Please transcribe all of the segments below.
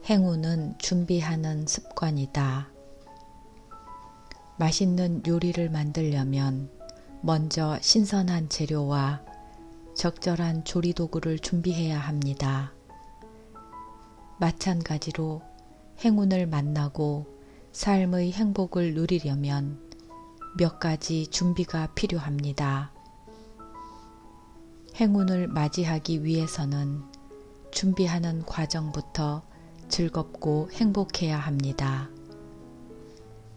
행운은 준비하는 습관이다. 맛있는 요리를 만들려면 먼저 신선한 재료와 적절한 조리도구를 준비해야 합니다. 마찬가지로 행운을 만나고 삶의 행복을 누리려면 몇 가지 준비가 필요합니다. 행운을 맞이하기 위해서는 준비하는 과정부터 즐겁고 행복해야 합니다.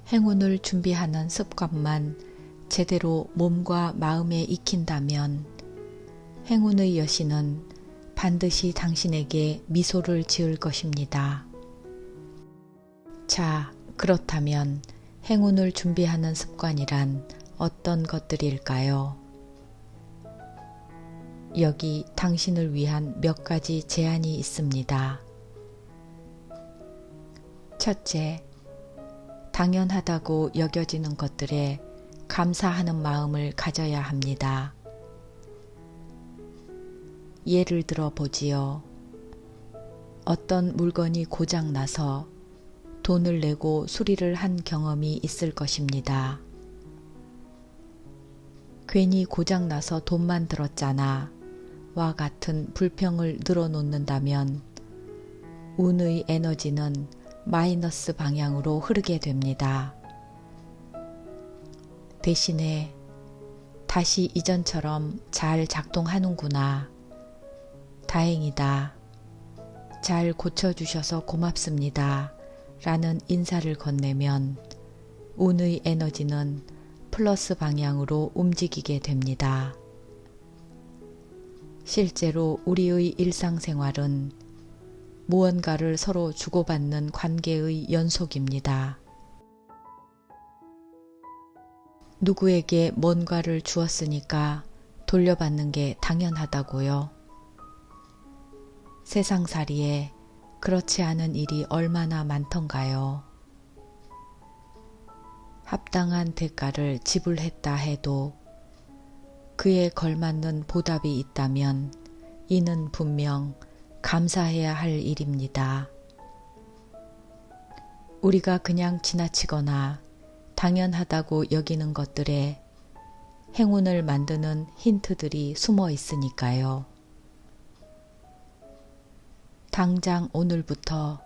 행운을 준비하는 습관만 제대로 몸과 마음에 익힌다면 행운의 여신은 반드시 당신에게 미소를 지을 것입니다. 자, 그렇다면 행운을 준비하는 습관이란 어떤 것들일까요? 여기 당신을 위한 몇 가지 제안이 있습니다. 첫째, 당연하다고 여겨지는 것들에 감사하는 마음을 가져야 합니다. 예를 들어 보지요. 어떤 물건이 고장나서 돈을 내고 수리를 한 경험이 있을 것입니다. 괜히 고장나서 돈만 들었잖아 와 같은 불평을 늘어놓는다면 운의 에너지는 마이너스 방향으로 흐르게 됩니다. 대신에 다시 이전처럼 잘 작동하는구나. 다행이다. 잘 고쳐주셔서 고맙습니다. 라는 인사를 건네면 운의 에너지는 플러스 방향으로 움직이게 됩니다. 실제로 우리의 일상생활은 무언가를 서로 주고받는 관계의 연속입니다. 누구에게 뭔가를 주었으니까 돌려받는 게 당연하다고요. 세상살이에 그렇지 않은 일이 얼마나 많던가요. 합당한 대가를 지불했다 해도 그에 걸맞는 보답이 있다면 이는 분명 감사해야 할 일입니다. 우리가 그냥 지나치거나 당연하다고 여기는 것들에 행운을 만드는 힌트들이 숨어 있으니까요. 당장 오늘부터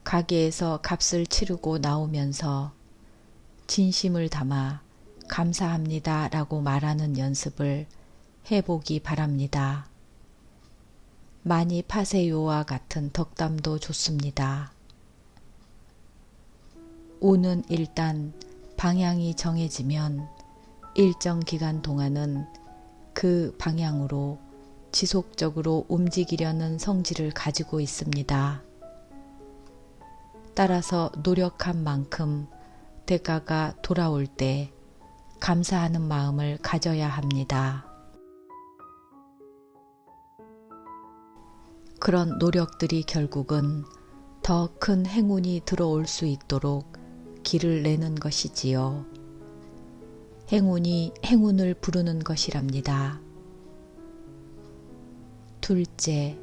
가게에서 값을 치르고 나오면서 진심을 담아 감사합니다 라고 말하는 연습을 해보기 바랍니다. 많이 파세요와 같은 덕담도 좋습니다. 운은 일단 방향이 정해지면 일정 기간 동안은 그 방향으로 지속적으로 움직이려는 성질을 가지고 있습니다. 따라서 노력한 만큼 대가가 돌아올 때 감사하는 마음을 가져야 합니다. 그런 노력들이 결국은 더 큰 행운이 들어올 수 있도록 길을 내는 것이지요. 행운이 행운을 부르는 것이랍니다. 둘째,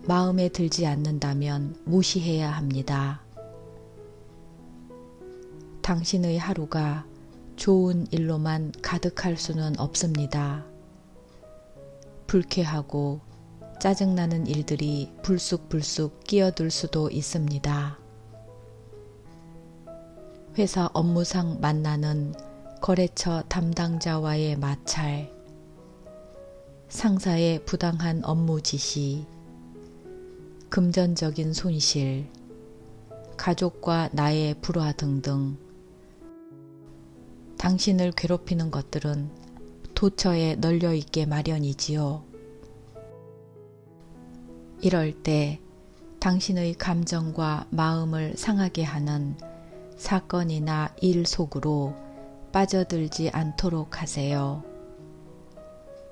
마음에 들지 않는다면 무시해야 합니다. 당신의 하루가 좋은 일로만 가득할 수는 없습니다. 불쾌하고 짜증나는 일들이 불쑥불쑥 끼어들 수도 있습니다. 회사 업무상 만나는 거래처 담당자와의 마찰, 상사의 부당한 업무 지시, 금전적인 손실, 가족과 나의 불화 등등 당신을 괴롭히는 것들은 도처에 널려있게 마련이지요. 이럴 때 당신의 감정과 마음을 상하게 하는 사건이나 일 속으로 빠져들지 않도록 하세요.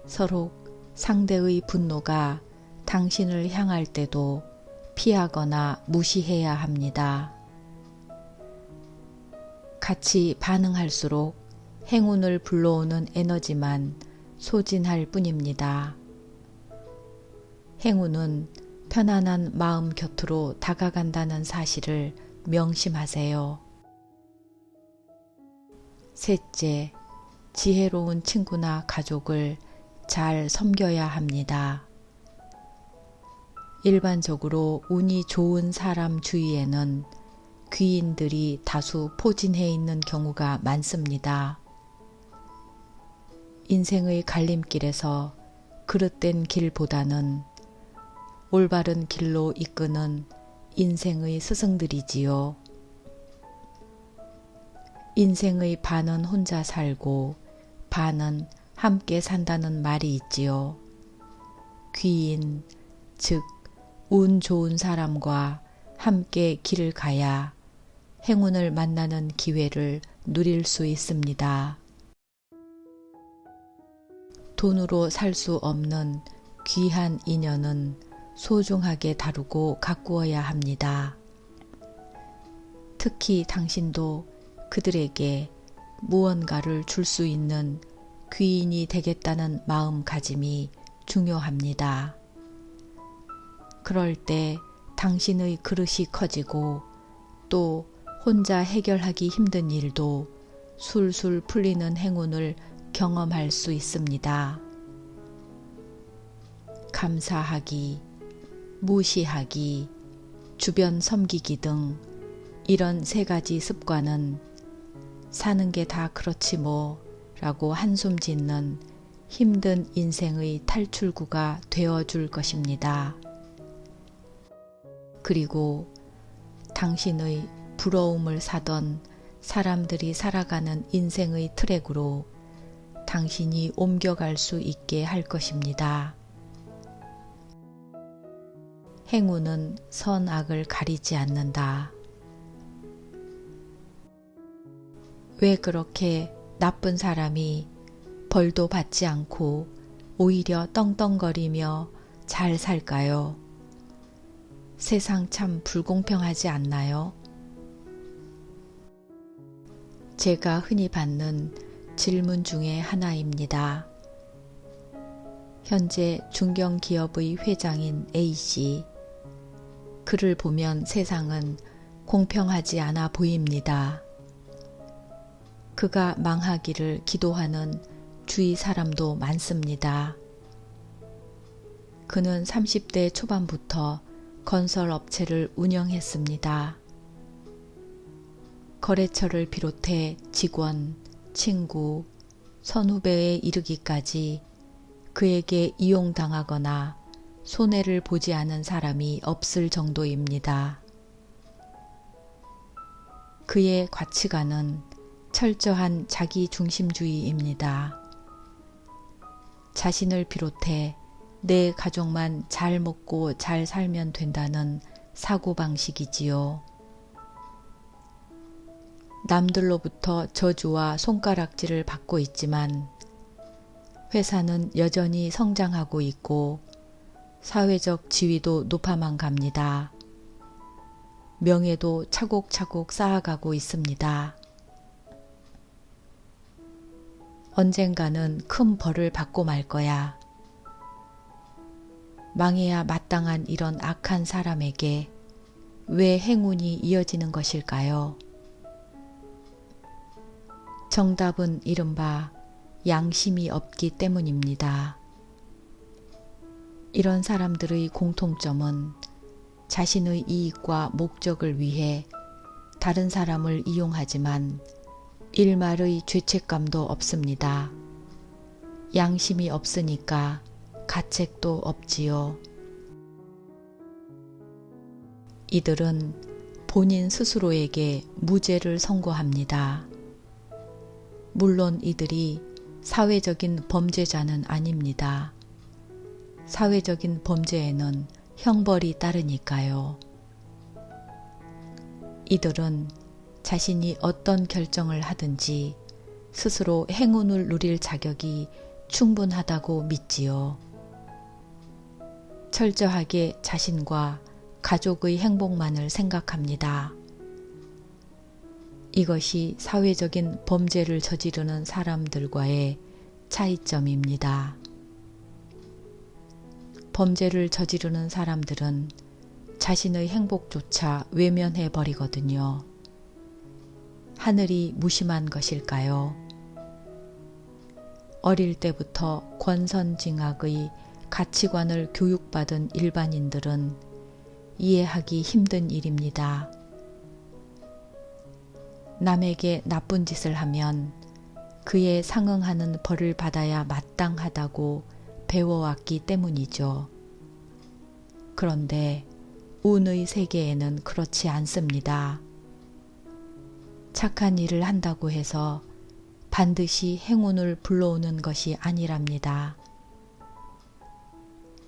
서로 상대의 분노가 당신을 향할 때도 피하거나 무시해야 합니다. 같이 반응할수록 행운을 불러오는 에너지만 소진할 뿐입니다. 행운은 편안한 마음 곁으로 다가간다는 사실을 명심하세요. 셋째, 지혜로운 친구나 가족을 잘 섬겨야 합니다. 일반적으로 운이 좋은 사람 주위에는 귀인들이 다수 포진해 있는 경우가 많습니다. 인생의 갈림길에서 그릇된 길보다는 올바른 길로 이끄는 인생의 스승들이지요. 인생의 반은 혼자 살고 반은 함께 산다는 말이 있지요. 귀인, 즉 운 좋은 사람과 함께 길을 가야 행운을 만나는 기회를 누릴 수 있습니다. 돈으로 살 수 없는 귀한 인연은 소중하게 다루고 가꾸어야 합니다. 특히 당신도 그들에게 무언가를 줄 수 있는 귀인이 되겠다는 마음가짐이 중요합니다. 그럴 때 당신의 그릇이 커지고 또 혼자 해결하기 힘든 일도 술술 풀리는 행운을 경험할 수 있습니다. 감사하기, 무시하기, 주변 섬기기 등 이런 세 가지 습관은 사는 게 다 그렇지 뭐 라고 한숨 짓는 힘든 인생의 탈출구가 되어줄 것입니다. 그리고 당신의 부러움을 사던 사람들이 살아가는 인생의 트랙으로 당신이 옮겨갈 수 있게 할 것입니다. 행운은 선악을 가리지 않는다. 왜 그렇게 나쁜 사람이 벌도 받지 않고 오히려 떵떵거리며 잘 살까요? 세상 참 불공평하지 않나요? 제가 흔히 받는 질문 중에 하나입니다. 현재 중견기업의 회장인 A씨. 그를 보면 세상은 공평하지 않아 보입니다. 그가 망하기를 기도하는 주위 사람도 많습니다. 그는 30대 초반부터 건설업체를 운영했습니다. 거래처를 비롯해 직원, 친구, 선후배에 이르기까지 그에게 이용당하거나 손해를 보지 않은 사람이 없을 정도입니다. 그의 가치관은 철저한 자기중심주의입니다. 자신을 비롯해 내 가족만 잘 먹고 잘 살면 된다는 사고방식이지요. 남들로부터 저주와 손가락질을 받고 있지만 회사는 여전히 성장하고 있고 사회적 지위도 높아만 갑니다. 명예도 차곡차곡 쌓아가고 있습니다. 언젠가는 큰 벌을 받고 말 거야. 망해야 마땅한 이런 악한 사람에게 왜 행운이 이어지는 것일까요? 정답은 이른바 양심이 없기 때문입니다. 이런 사람들의 공통점은 자신의 이익과 목적을 위해 다른 사람을 이용하지만 일말의 죄책감도 없습니다. 양심이 없으니까 가책도 없지요. 이들은 본인 스스로에게 무죄를 선고합니다. 물론 이들이 사회적인 범죄자는 아닙니다. 사회적인 범죄에는 형벌이 따르니까요. 이들은 자신이 어떤 결정을 하든지 스스로 행운을 누릴 자격이 충분하다고 믿지요. 철저하게 자신과 가족의 행복만을 생각합니다. 이것이 사회적인 범죄를 저지르는 사람들과의 차이점입니다. 범죄를 저지르는 사람들은 자신의 행복조차 외면해 버리거든요. 하늘이 무심한 것일까요? 어릴 때부터 권선징악의 가치관을 교육받은 일반인들은 이해하기 힘든 일입니다. 남에게 나쁜 짓을 하면 그에 상응하는 벌을 받아야 마땅하다고 배워왔기 때문이죠. 그런데 운의 세계에는 그렇지 않습니다. 착한 일을 한다고 해서 반드시 행운을 불러오는 것이 아니랍니다.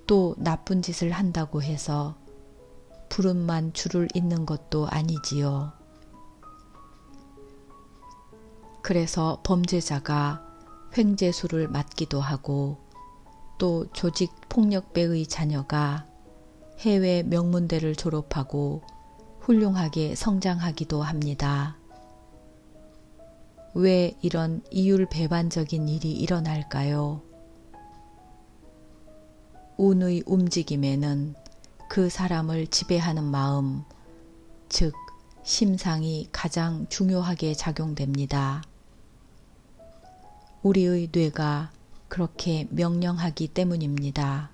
또 나쁜 짓을 한다고 해서 불운만 줄을 잇는 것도 아니지요. 그래서 범죄자가 횡재수를 맞기도 하고 또 조직 폭력배의 자녀가 해외 명문대를 졸업하고 훌륭하게 성장하기도 합니다. 왜 이런 이율배반적인 일이 일어날까요? 운의 움직임에는 그 사람을 지배하는 마음, 즉 심상이 가장 중요하게 작용됩니다. 우리의 뇌가 그렇게 명령하기 때문입니다.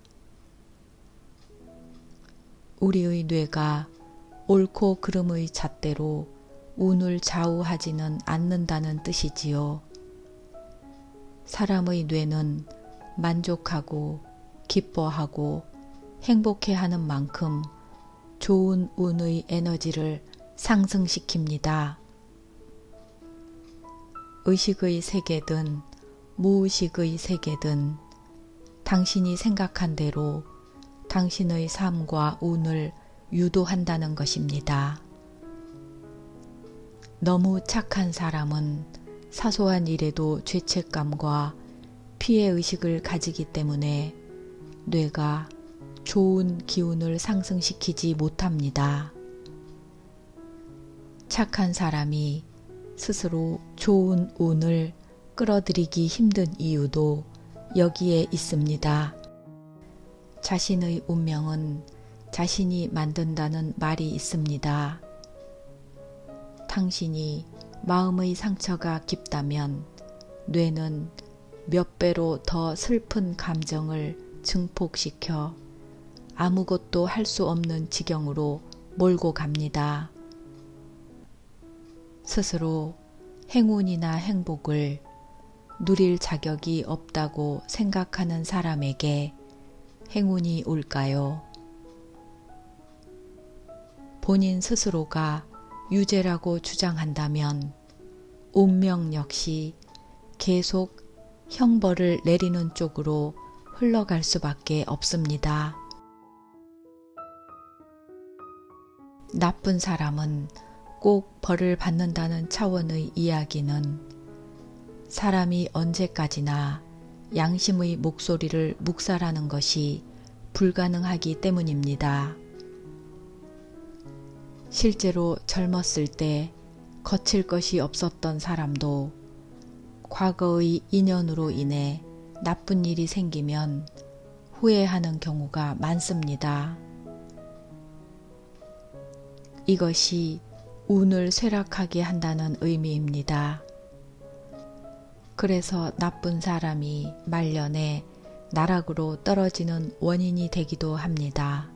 우리의 뇌가 옳고 그름의 잣대로 운을 좌우하지는 않는다는 뜻이지요. 사람의 뇌는 만족하고 기뻐하고 행복해하는 만큼 좋은 운의 에너지를 상승시킵니다. 의식의 세계든 무의식의 세계든 당신이 생각한 대로 당신의 삶과 운을 유도한다는 것입니다. 너무 착한 사람은 사소한 일에도 죄책감과 피해의식을 가지기 때문에 뇌가 좋은 기운을 상승시키지 못합니다. 착한 사람이 스스로 좋은 운을 끌어들이기 힘든 이유도 여기에 있습니다. 자신의 운명은 자신이 만든다는 말이 있습니다. 당신이 마음의 상처가 깊다면 뇌는 몇 배로 더 슬픈 감정을 증폭시켜 아무것도 할 수 없는 지경으로 몰고 갑니다. 스스로 행운이나 행복을 누릴 자격이 없다고 생각하는 사람에게 행운이 올까요? 본인 스스로가 유죄라고 주장한다면 운명 역시 계속 형벌을 내리는 쪽으로 흘러갈 수밖에 없습니다. 나쁜 사람은 꼭 벌을 받는다는 차원의 이야기는 사람이 언제까지나 양심의 목소리를 묵살하는 것이 불가능하기 때문입니다. 실제로 젊었을 때 거칠 것이 없었던 사람도 과거의 인연으로 인해 나쁜 일이 생기면 후회하는 경우가 많습니다. 이것이 운을 쇠락하게 한다는 의미입니다. 그래서 나쁜 사람이 말년에 나락으로 떨어지는 원인이 되기도 합니다.